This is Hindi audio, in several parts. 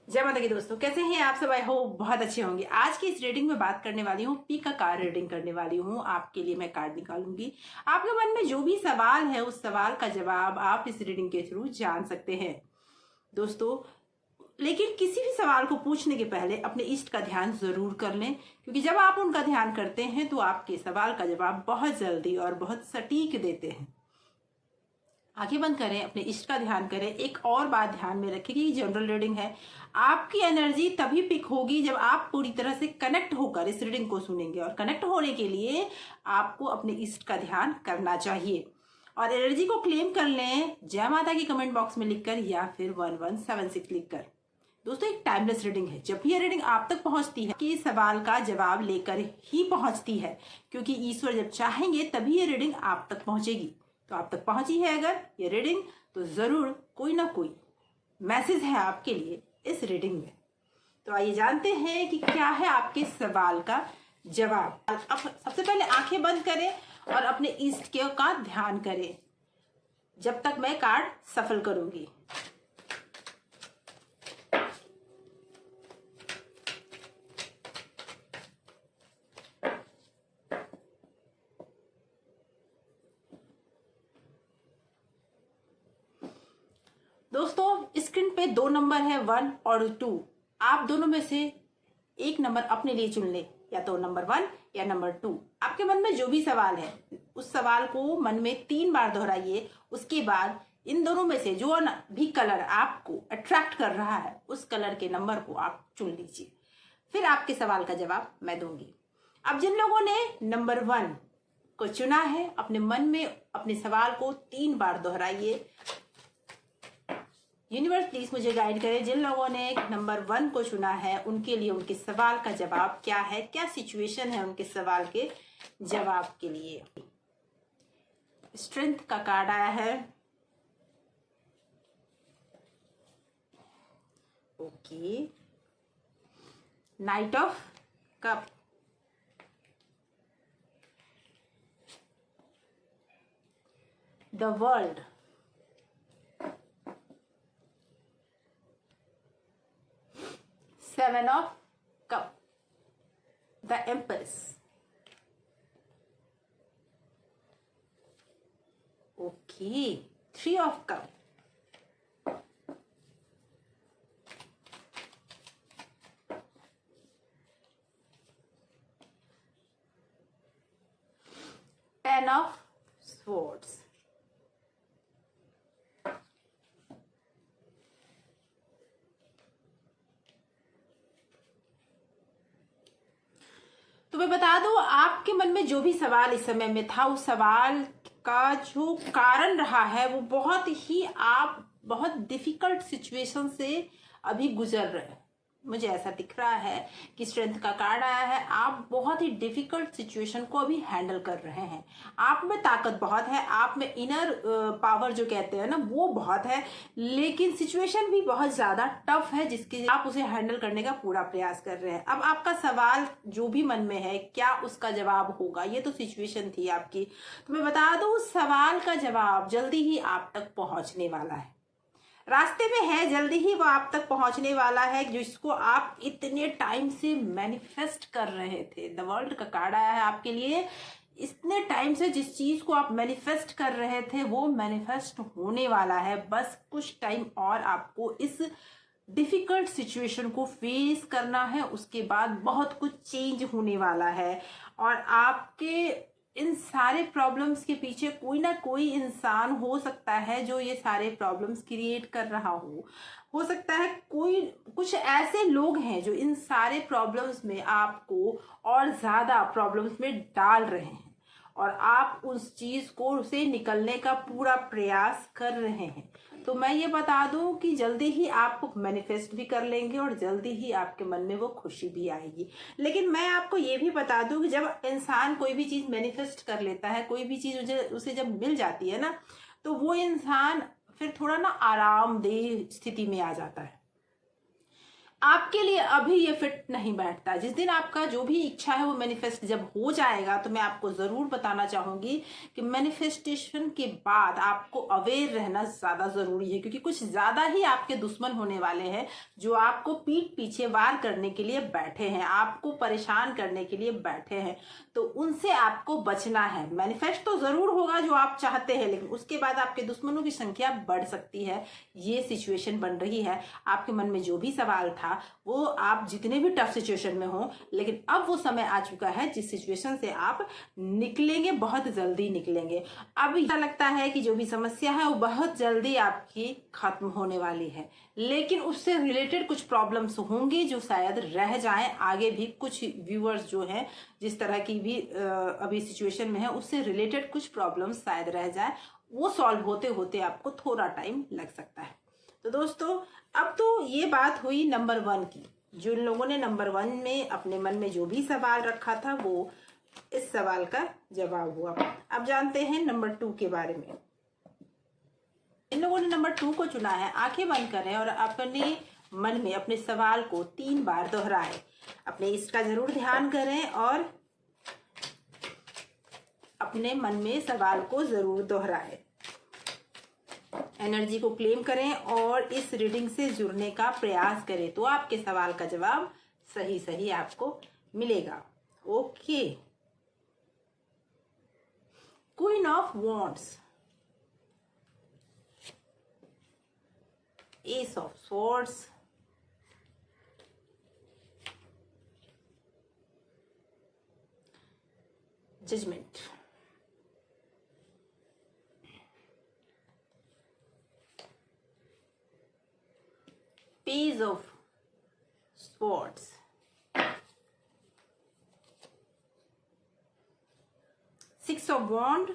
जय माता की दोस्तों, कैसे हैं आप सब? आई होप बहुत अच्छे होंगे। आज की इस रीडिंग में बात करने वाली हूँ, पी का कार्ड रीडिंग करने वाली हूँ। आपके लिए मैं कार्ड निकालूंगी। आपके मन में जो भी सवाल है उस सवाल का जवाब आप इस रीडिंग के थ्रू जान सकते हैं दोस्तों। लेकिन किसी भी सवाल को पूछने के पहले अपने इष्ट का ध्यान जरूर कर लें, क्योंकि जब आप उनका ध्यान करते हैं तो आपके सवाल का जवाब बहुत जल्दी और बहुत सटीक देते हैं। आंखें बंद करें, अपने इष्ट का ध्यान करें। एक और बात ध्यान में रखें कि जनरल रीडिंग है। आपकी एनर्जी तभी पिक होगी जब आप पूरी तरह से कनेक्ट होकर इस रीडिंग को सुनेंगे, और कनेक्ट होने के लिए आपको अपने इष्ट का ध्यान करना चाहिए। और एनर्जी को क्लेम कर लें जय माता की कमेंट बॉक्स में लिखकर या फिर 1176 लिखकर। दोस्तों, एक टाइमलेस रीडिंग है। जब भी ये रीडिंग आप तक पहुंचती है कि सवाल का जवाब लेकर ही पहुंचती है, क्योंकि ईश्वर जब चाहेंगे तभी ये रीडिंग आप तक पहुंचेगी। तो आप तक पहुंची है अगर ये रीडिंग, तो जरूर कोई ना कोई मैसेज है आपके लिए इस रीडिंग में। तो आइए जानते हैं कि क्या है आपके सवाल का जवाब। अब सबसे पहले आंखें बंद करें और अपने इष्ट के का ध्यान करें जब तक मैं कार्ड सफल करूंगी। दोस्तों, स्क्रीन पे दो नंबर है, 1 और 2। आप दोनों में से एक नंबर अपने लिए चुन ले, या तो नंबर 1 या नंबर 2। आपके मन में जो भी सवाल है उस सवाल को मन में 3 बार दोहराइए। उसके बाद इन दोनों में से जो भी कलर आपको अट्रैक्ट कर रहा है उस कलर के नंबर को आप चुन लीजिए। फिर आपके सवाल का जवाब मैं दूंगी। अब जिन लोगों ने नंबर 1 को चुना है, अपने मन में अपने सवाल को 3 बार दोहराइए। यूनिवर्स प्लीज मुझे गाइड करें, जिन लोगों ने नंबर 1 को चुना है उनके लिए उनके सवाल का जवाब क्या है, क्या सिचुएशन है उनके सवाल के जवाब के लिए। स्ट्रेंथ का कार्ड आया है। Okay, night of cup, the world, Seven of Cup, the Empress. Okay, 3 of Cup, Ten of Swords, तो मैं बता दूं, आपके मन में जो भी सवाल इस समय में था उस सवाल का जो कारण रहा है वो आप बहुत डिफिकल्ट सिचुएशन से अभी गुजर रहे हैं। मुझे ऐसा दिख रहा है कि स्ट्रेंथ का कार्ड आया है। आप बहुत ही डिफिकल्ट सिचुएशन को अभी हैंडल कर रहे हैं। आप में ताकत बहुत है, आप में इनर पावर जो कहते हैं ना वो बहुत है, लेकिन सिचुएशन भी बहुत ज्यादा टफ है जिसके आप उसे हैंडल करने का पूरा प्रयास कर रहे हैं। अब आपका सवाल जो भी मन में है क्या उसका जवाब होगा, ये तो सिचुएशन थी आपकी। तो मैं बता दूं, उस सवाल का जवाब जल्दी ही आप तक पहुंचने वाला है, रास्ते में है, जल्दी ही वो आप तक पहुंचने वाला है, जिसको आप इतने टाइम से मैनिफेस्ट कर रहे थे। द वर्ल्ड का कार्ड आया है आपके लिए। इतने टाइम से जिस चीज को आप मैनिफेस्ट कर रहे थे वो मैनिफेस्ट होने वाला है। बस कुछ टाइम और आपको इस डिफिकल्ट सिचुएशन को फेस करना है, उसके बाद बहुत कुछ चेंज होने वाला है। और आपके इन सारे प्रॉब्लम्स के पीछे कोई ना कोई इंसान हो सकता है जो ये सारे प्रॉब्लम्स क्रिएट कर रहा हो सकता है कोई कुछ ऐसे लोग हैं जो इन सारे प्रॉब्लम्स में आपको और ज्यादा प्रॉब्लम्स में डाल रहे हैं, और आप उस चीज को से निकलने का पूरा प्रयास कर रहे हैं। तो मैं ये बता दूं कि जल्दी ही आप मैनिफेस्ट भी कर लेंगे और जल्दी ही आपके मन में वो खुशी भी आएगी। लेकिन मैं आपको ये भी बता दूं कि जब इंसान कोई भी चीज मैनिफेस्ट कर लेता है, कोई भी चीज उसे जब मिल जाती है ना, तो वो इंसान फिर थोड़ा ना आरामदेह स्थिति में आ जाता है। आपके लिए अभी ये फिट नहीं बैठता। जिस दिन आपका जो भी इच्छा है वो मैनिफेस्ट जब हो जाएगा तो मैं आपको जरूर बताना चाहूंगी कि मैनिफेस्टेशन के बाद आपको अवेयर रहना ज्यादा जरूरी है, क्योंकि कुछ ज्यादा ही आपके दुश्मन होने वाले हैं जो आपको पीठ पीछे वार करने के लिए बैठे हैं, आपको परेशान करने के लिए बैठे हैं। तो उनसे आपको बचना है। मैनिफेस्ट तो जरूर होगा जो आप चाहते हैं, लेकिन उसके बाद आपके दुश्मनों की संख्या बढ़ सकती है। ये सिचुएशन बन रही है। आपके मन में जो भी सवाल था वो आप जितने भी टफ सिचुएशन में हो, लेकिन अब वो समय आ चुका है जिस सिचुएशन से आप निकलेंगे, बहुत जल्दी निकलेंगे। अब ऐसा लगता है कि जो भी समस्या है वो बहुत जल्दी आपकी खत्म होने वाली है, लेकिन उससे रिलेटेड कुछ प्रॉब्लम्स होंगी जो शायद रह जाएं। आगे भी कुछ व्यूअर्स जो हैं जिस तरह की भी अभी सिचुएशन में है उससे रिलेटेड कुछ प्रॉब्लम्स शायद रह जाए, वो सॉल्व होते होते आपको थोड़ा टाइम लग सकता है। तो दोस्तों, अब तो ये बात हुई नंबर 1 की। जो लोगों ने नंबर 1 में अपने मन में जो भी सवाल रखा था वो इस सवाल का जवाब हुआ। अब जानते हैं नंबर 2 के बारे में। इन लोगों ने नंबर 2 को चुना है। आंखें बंद करें और अपने मन में अपने सवाल को 3 बार दोहराएं। अपने इसका जरूर ध्यान करें और अपने मन में सवाल को जरूर दोहराएं। एनर्जी को क्लेम करें और इस रीडिंग से जुड़ने का प्रयास करें तो आपके सवाल का जवाब सही सही आपको मिलेगा। Okay, queen of wands, ace of swords, judgement, Page of Swords, Six of Wands,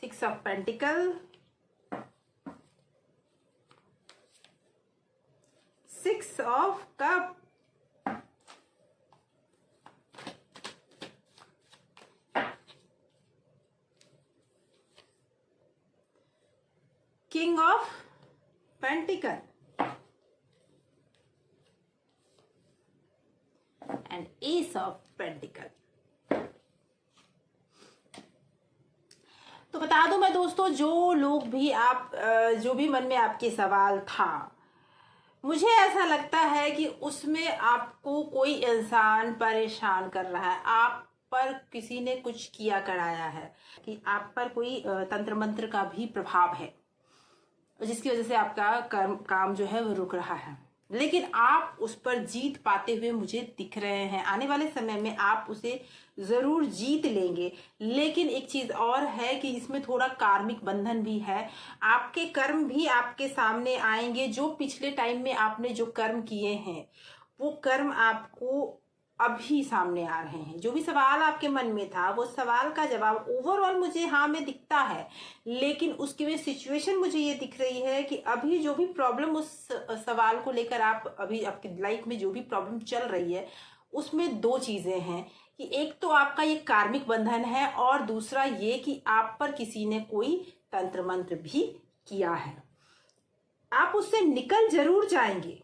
Six of Pentacles, Six of Cups, King of Pentacles and Ace of Pentacles। तो बता दूं मैं दोस्तों, जो लोग भी आप जो भी मन में आपके सवाल था, मुझे ऐसा लगता है कि उसमें आपको कोई इंसान परेशान कर रहा है। आप पर किसी ने कुछ किया कराया है कि आप पर कोई तंत्र मंत्र का भी प्रभाव है, जिसकी वजह से आपका काम जो है वो रुक रहा है। लेकिन आप उस पर जीत पाते हुए मुझे दिख रहे हैं। आने वाले समय में आप उसे जरूर जीत लेंगे। लेकिन एक चीज और है कि इसमें थोड़ा कार्मिक बंधन भी है। आपके कर्म भी आपके सामने आएंगे। जो पिछले टाइम में आपने जो कर्म किए हैं वो कर्म आपको अभी सामने आ रहे हैं। जो भी सवाल आपके मन में था वो सवाल का जवाब ओवरऑल मुझे हाँ में दिखता है, लेकिन उसकी भी सिचुएशन मुझे ये दिख रही है कि अभी जो भी प्रॉब्लम उस सवाल को लेकर आप अभी आपकी लाइफ में जो भी प्रॉब्लम चल रही है उसमें 2 चीजें हैं कि एक तो आपका ये कार्मिक बंधन है और दूसरा ये कि आप पर किसी ने कोई तंत्र मंत्र भी किया है। आप उससे निकल जरूर जाएंगे,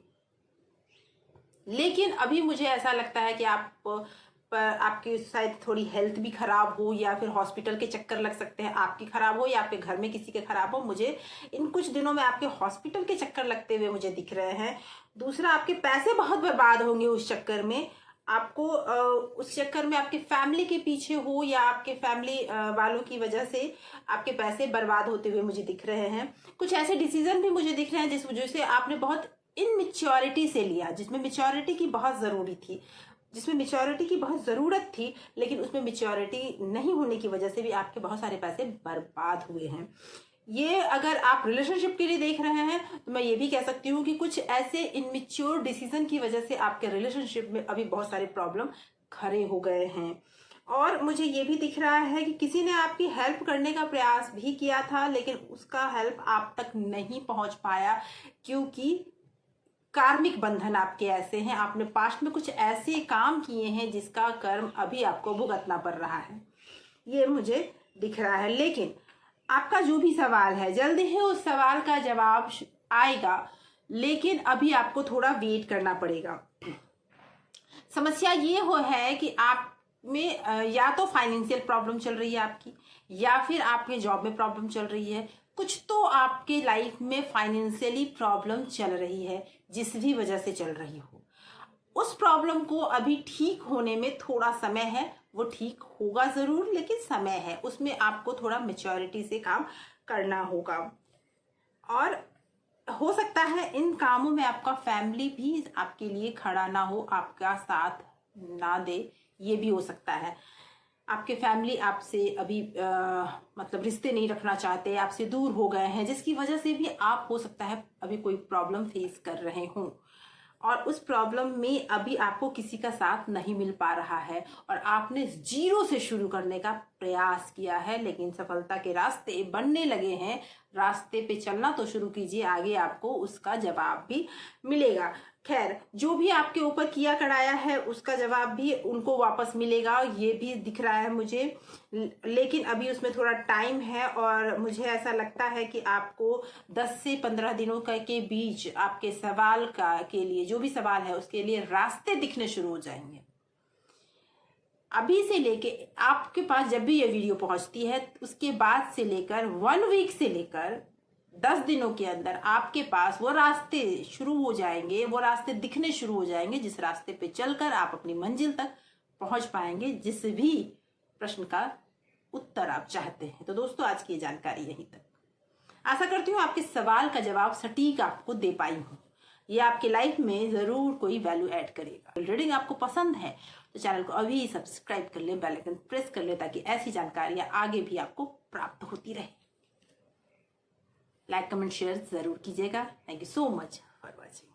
लेकिन अभी मुझे ऐसा लगता है कि आपकी शायद थोड़ी हेल्थ भी खराब हो या फिर हॉस्पिटल के चक्कर लग सकते हैं। आपकी खराब हो या आपके घर में किसी के खराब हो। मुझे इन कुछ दिनों में आपके हॉस्पिटल के चक्कर लगते हुए मुझे दिख रहे हैं। दूसरा, आपके पैसे बहुत बर्बाद होंगे उस चक्कर में। आपको उस चक्कर में आपके फैमिली के पीछे हो या आपके फैमिली वालों की वजह से आपके पैसे बर्बाद होते हुए मुझे दिख रहे हैं। कुछ ऐसे डिसीजन भी मुझे दिख रहे हैं जिस वजह से आपने बहुत इनमेच्योरिटी से लिया, जिसमें मेच्योरिटी की बहुत जरूरी थी, जिसमें मेच्योरिटी की बहुत ज़रूरत थी, लेकिन उसमें मेच्योरिटी नहीं होने की वजह से भी आपके बहुत सारे पैसे बर्बाद हुए हैं। ये अगर आप रिलेशनशिप के लिए देख रहे हैं तो मैं ये भी कह सकती हूँ कि कुछ ऐसे इनमेच्योर डिसीजन की वजह से आपके रिलेशनशिप में अभी बहुत सारे प्रॉब्लम खड़े हो गए हैं। और मुझे ये भी दिख रहा है कि किसी ने आपकी हेल्प करने का प्रयास भी किया था, लेकिन उसका हेल्प आप तक नहीं पहुंच पाया, क्योंकि कार्मिक बंधन आपके ऐसे हैं। आपने पास्ट में कुछ ऐसे काम किए हैं जिसका कर्म अभी आपको भुगतना पड़ रहा है, ये मुझे दिख रहा है। लेकिन आपका जो भी सवाल है जल्दी ही उस सवाल का जवाब आएगा, लेकिन अभी आपको थोड़ा वेट करना पड़ेगा। समस्या ये हो है कि आप में या तो फाइनेंशियल प्रॉब्लम चल रही है आपकी, या फिर आपके जॉब में प्रॉब्लम चल रही है। कुछ तो आपके लाइफ में फाइनेंशियली प्रॉब्लम चल रही है, जिस भी वजह से चल रही हो। उस प्रॉब्लम को अभी ठीक होने में थोड़ा समय है, वो ठीक होगा ज़रूर, लेकिन समय है, उसमें आपको थोड़ा मैच्योरिटी से काम करना होगा। और हो सकता है इन कामों में आपका फैमिली भी आपके लिए खड़ा ना हो, आपका साथ ना दे, ये भी हो सकता है। आपके फैमिली आपसे अभी मतलब रिश्ते नहीं रखना चाहते, आपसे दूर हो गए हैं, जिसकी वजह से भी आप हो सकता है अभी कोई प्रॉब्लम फेस कर रहे हों, और उस प्रॉब्लम में अभी आपको किसी का साथ नहीं मिल पा रहा है, और आपने जीरो से शुरू करने का प्रयास किया है, लेकिन सफलता के रास्ते बनने लगे हैं। रास्ते पे चलना तो शुरू कीजिए, आगे आपको उसका जवाब भी मिलेगा। खैर, जो भी आपके ऊपर किया कराया है उसका जवाब भी उनको वापस मिलेगा, ये भी दिख रहा है मुझे, लेकिन अभी उसमें थोड़ा टाइम है। और मुझे ऐसा लगता है कि आपको 10 से 15 दिनों के बीच आपके सवाल के लिए, जो भी सवाल है उसके लिए रास्ते दिखने शुरू हो जाएंगे। अभी से लेके आपके पास जब भी ये वीडियो पहुंचती है, उसके बाद से लेकर 1 वीक से लेकर 10 दिनों के अंदर आपके पास वो रास्ते शुरू हो जाएंगे, वो रास्ते दिखने शुरू हो जाएंगे, जिस रास्ते पे चलकर आप अपनी मंजिल तक पहुंच पाएंगे, जिस भी प्रश्न का उत्तर आप चाहते हैं। तो दोस्तों, आज की जानकारी यहीं तक। आशा करती हूँ आपके सवाल का जवाब सटीक आपको दे पाई हूँ। ये आपके लाइफ में जरूर कोई वैल्यू ऐड करेगा। रीडिंग आपको पसंद है तो चैनल को अभी सब्सक्राइब कर ले, बेल आइकन प्रेस कर ले, ताकि ऐसी जानकारियां आगे भी आपको प्राप्त होती रहे। लाइक, कमेंट, शेयर जरूर कीजिएगा। Thank you so much for watching.